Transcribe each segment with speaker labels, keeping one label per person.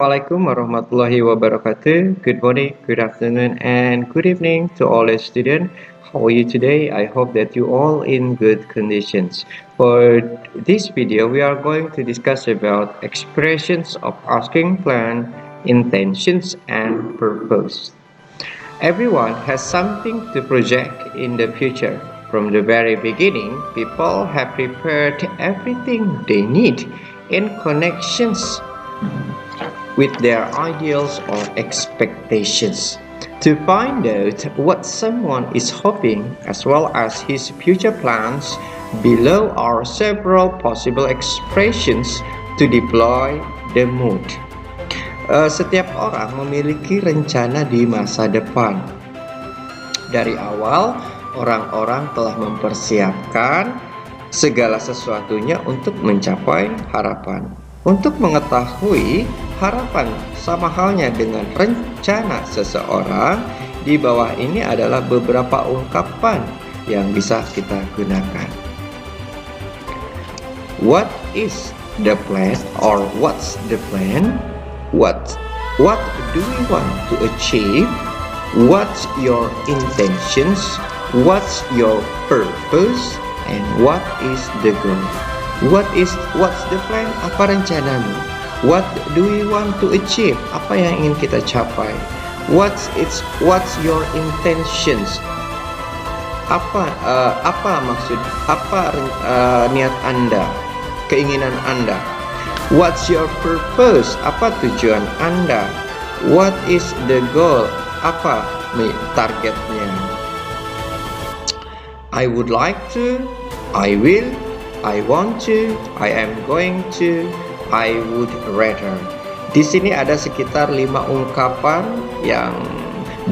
Speaker 1: Assalamualaikum warahmatullahi wabarakatuh. Good morning, good afternoon, and good evening to all the students. How are you today? I hope that you all in good conditions. For this video, we are going to discuss about expressions of asking plan, intentions, and purpose. Everyone has something to project in the future. From the very beginning, people have prepared everything they need in connections with their ideals or expectations. To find out what someone is hoping as well as his future plans, below are several possible expressions to deploy the mood. Setiap orang memiliki rencana di masa depan. Dari awal, orang-orang telah mempersiapkan segala sesuatunya untuk mencapai harapan. Untuk mengetahui harapan sama halnya dengan rencana seseorang, di bawah ini adalah beberapa ungkapan yang bisa kita gunakan. What is the plan or what's the plan? What do we want to achieve? What's your intentions? What's your purpose? And what is the goal? What's the plan? Apa rencanamu? What do we want to achieve? Apa yang ingin kita capai? What's your intentions? Apa maksud? Niat Anda? Keinginan Anda? What's your purpose? Apa tujuan Anda? What is the goal? Apa targetnya? I would like to, I will, I want to, I am going to, I would rather. Di sini ada sekitar 5 ungkapan yang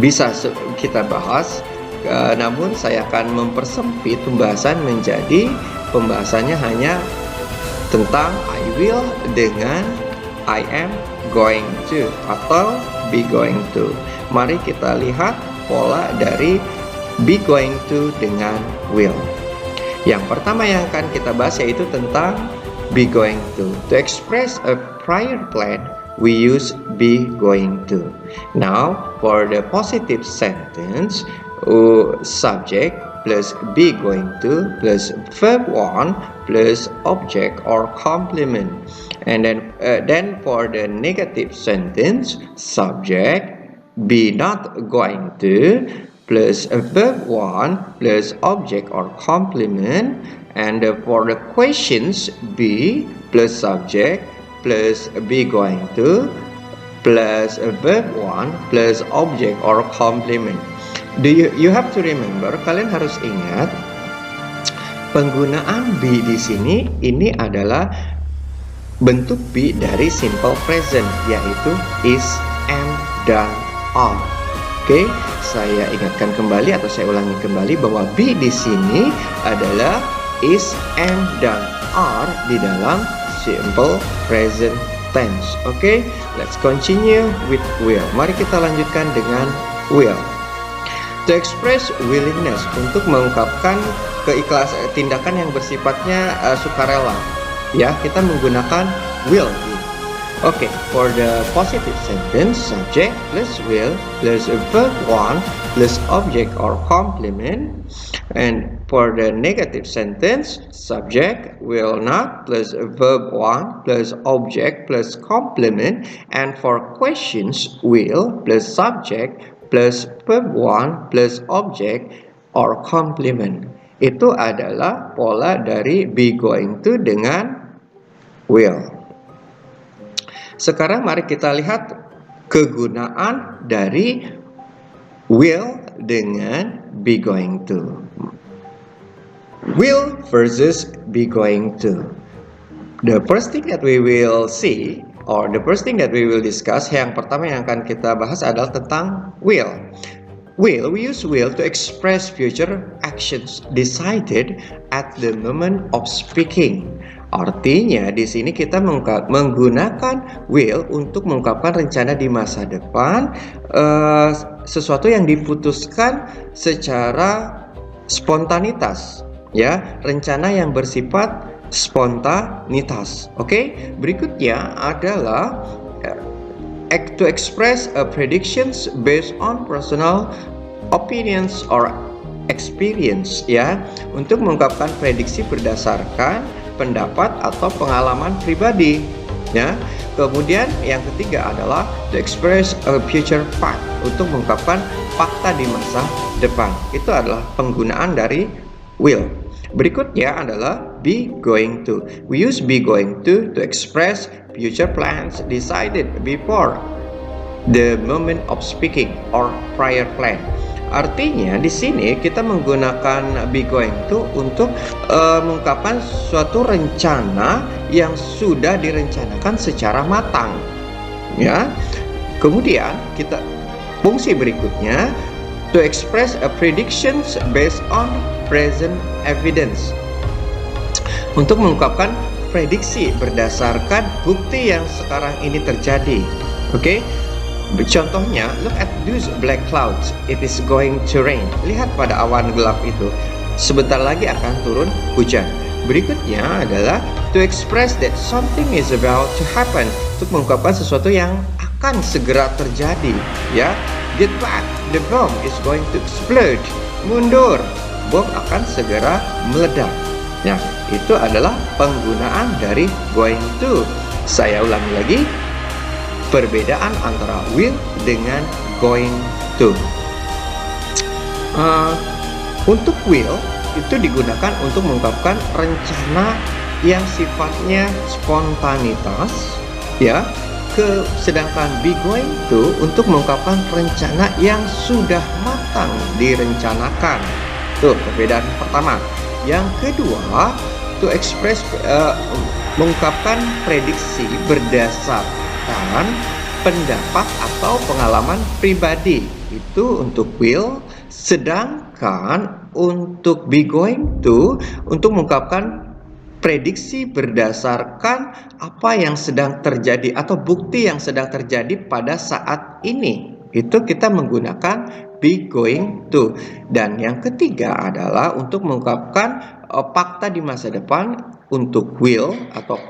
Speaker 1: bisa kita bahas. Namun saya akan mempersempit pembahasan menjadi pembahasannya hanya tentang I will dengan I am going to atau be going to. Mari kita lihat pola dari be going to dengan will. Yang pertama yang akan kita bahas yaitu tentang be going to. To express a prior plan, we use be going to. Now, for the positive sentence, subject plus be going to plus verb 1 plus object or complement. And then for the negative sentence, subject be not going to plus verb 1 plus object or complement, and for the questions be plus subject plus be going to plus verb 1 plus object or complement. You have to remember, kalian harus ingat penggunaan be di sini ini adalah bentuk be dari simple present, yaitu is, am, dan are. Oke, saya ingatkan kembali atau saya ulangi kembali bahwa be di sini adalah is, am, dan are di dalam simple present tense. Oke, let's continue with will. Mari kita lanjutkan dengan will. To express willingness, untuk mengungkapkan keikhlasan, tindakan yang bersifatnya sukarela, ya, kita menggunakan will. Okay, for the positive sentence, subject plus will plus verb 1 plus object or complement. And for the negative sentence, subject will not plus verb 1 plus object plus complement. And for questions, will plus subject plus verb 1 plus object or complement. Itu adalah pola dari be going to dengan will. Sekarang mari kita lihat kegunaan dari will dengan be going to. Will versus be going to. The first thing that we will see or the first thing that we will discuss, yang pertama yang akan kita bahas adalah tentang will. Will, we use will to express future actions decided at the moment of speaking. Artinya di sini kita menggunakan will untuk mengungkapkan rencana di masa depan, sesuatu yang diputuskan secara spontanitas, ya, rencana yang bersifat spontanitas. Oke, berikutnya adalah to express a predictions based on personal opinions or experience, ya, untuk mengungkapkan prediksi berdasarkan pendapat atau pengalaman pribadi, ya. Kemudian yang ketiga adalah to express a future fact, untuk mengungkapkan fakta di masa depan. Itu adalah penggunaan dari will. Berikutnya adalah be going to. We use be going to express future plans decided before the moment of speaking or prior plan. Artinya di sini kita menggunakan be going to untuk mengungkapkan suatu rencana yang sudah direncanakan secara matang, ya. Kemudian kita fungsi berikutnya to express a predictions based on present evidence, untuk mengungkapkan prediksi berdasarkan bukti yang sekarang ini terjadi. Oke. Contohnya, look at those black clouds. It is going to rain. Lihat pada awan gelap itu. Sebentar lagi akan turun hujan. Berikutnya adalah to express that something is about to happen, untuk mengungkapkan sesuatu yang akan segera terjadi, ya. Get back, the bomb is going to explode. Mundur, bom akan segera meledak. Nah, itu adalah penggunaan dari going to. Saya ulangi lagi. Perbedaan antara will dengan going to. Untuk will itu digunakan untuk mengungkapkan rencana yang sifatnya spontanitas, ya. Sedangkan be going to untuk mengungkapkan rencana yang sudah matang direncanakan. Tuh perbedaan pertama. Yang kedua, to express mengungkapkan prediksi berdasarkan pendapat atau pengalaman pribadi, itu untuk will. Sedangkan untuk be going to untuk mengungkapkan prediksi berdasarkan apa yang sedang terjadi atau bukti yang sedang terjadi pada saat ini, itu kita menggunakan be going to. Dan yang ketiga adalah untuk mengungkapkan fakta di masa depan untuk will atau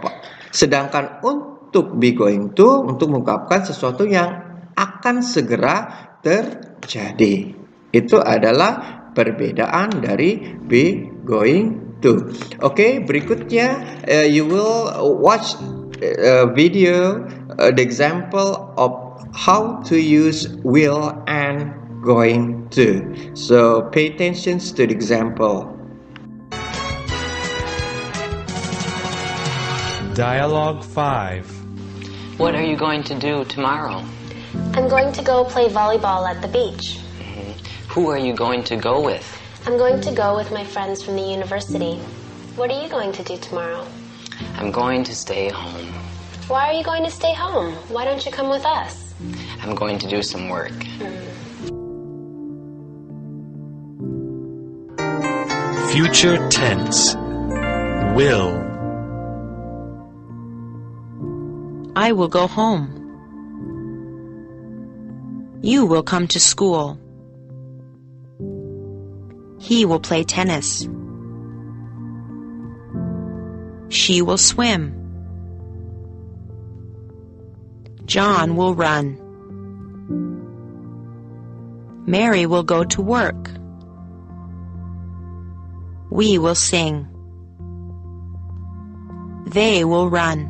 Speaker 1: sedangkan untuk be going to untuk mengungkapkan sesuatu yang akan segera terjadi. Itu adalah perbedaan dari be going to. Oke, berikutnya you will watch video the example of how to use will and going to. So pay attention to the example.
Speaker 2: Dialogue 5.
Speaker 3: What are you going to do tomorrow?
Speaker 4: I'm going to go play volleyball at the beach.
Speaker 3: Who are you going to go with?
Speaker 4: I'm going to go with my friends from the university. What are you going to do tomorrow?
Speaker 3: I'm going to stay home.
Speaker 4: Why are you going to stay home? Why don't you come with us?
Speaker 3: I'm going to do some work.
Speaker 2: Future tense. Will.
Speaker 5: I will go home. You will come to school. He will play tennis. She will swim. John will run. Mary will go to work. We will sing. They will run.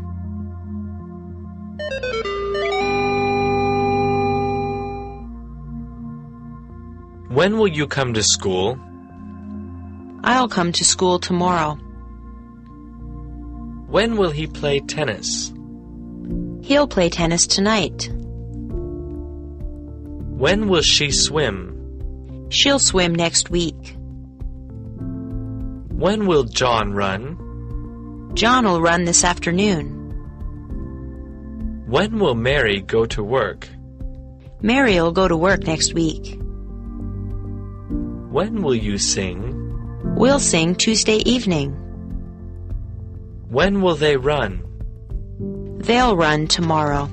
Speaker 2: When will you come to school?
Speaker 5: I'll come to school tomorrow.
Speaker 2: When will he play tennis?
Speaker 5: He'll play tennis tonight.
Speaker 2: When will she swim?
Speaker 5: She'll swim next week.
Speaker 2: When will John run?
Speaker 5: John will run this afternoon.
Speaker 2: When will Mary go to work?
Speaker 5: Mary will go to work next week.
Speaker 2: When will you sing?
Speaker 5: We'll sing Tuesday evening.
Speaker 2: When will they run?
Speaker 5: They'll run tomorrow.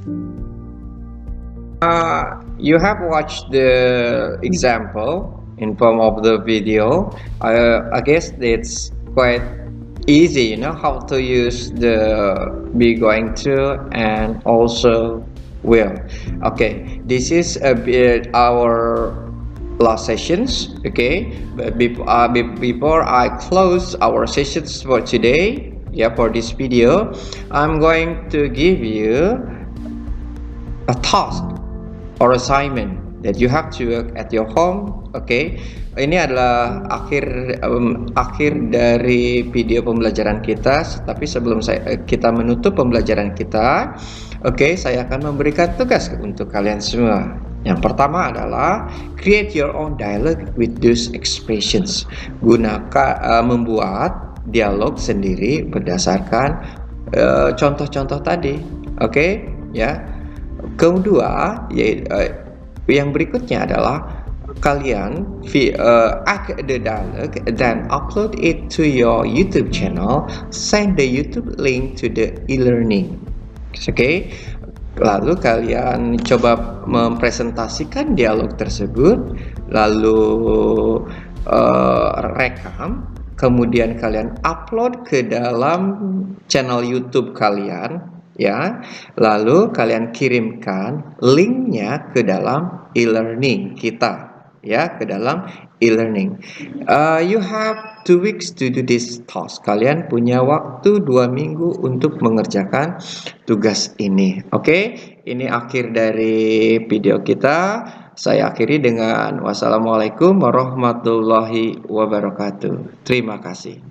Speaker 1: You have watched the example in form of the video. I guess it's quite easy, how to use the be going to and also will. Okay, this is a bit our last sessions. Okay, but before I close our sessions for today, for this video, I'm going to give you a task or assignment that you have to work at your home. Okay, ini adalah akhir dari video pembelajaran kita. Tapi sebelum kita menutup pembelajaran kita, saya akan memberikan tugas untuk kalian semua. Yang pertama adalah create your own dialogue with those expressions. Gunakan membuat dialog sendiri berdasarkan contoh-contoh tadi. Kedua, yang berikutnya adalah kalian act the dialogue, then upload it to your YouTube channel, send the YouTube link to the e-learning. Lalu kalian coba mempresentasikan dialog tersebut, lalu rekam, kemudian kalian upload ke dalam channel YouTube kalian, lalu kalian kirimkan linknya ke dalam e-learning kita, ke dalam e-learning. You have 2 weeks to do this task. Kalian punya waktu 2 minggu untuk mengerjakan tugas ini. Ini akhir dari video kita. Saya akhiri dengan wassalamualaikum warahmatullahi wabarakatuh. Terima kasih.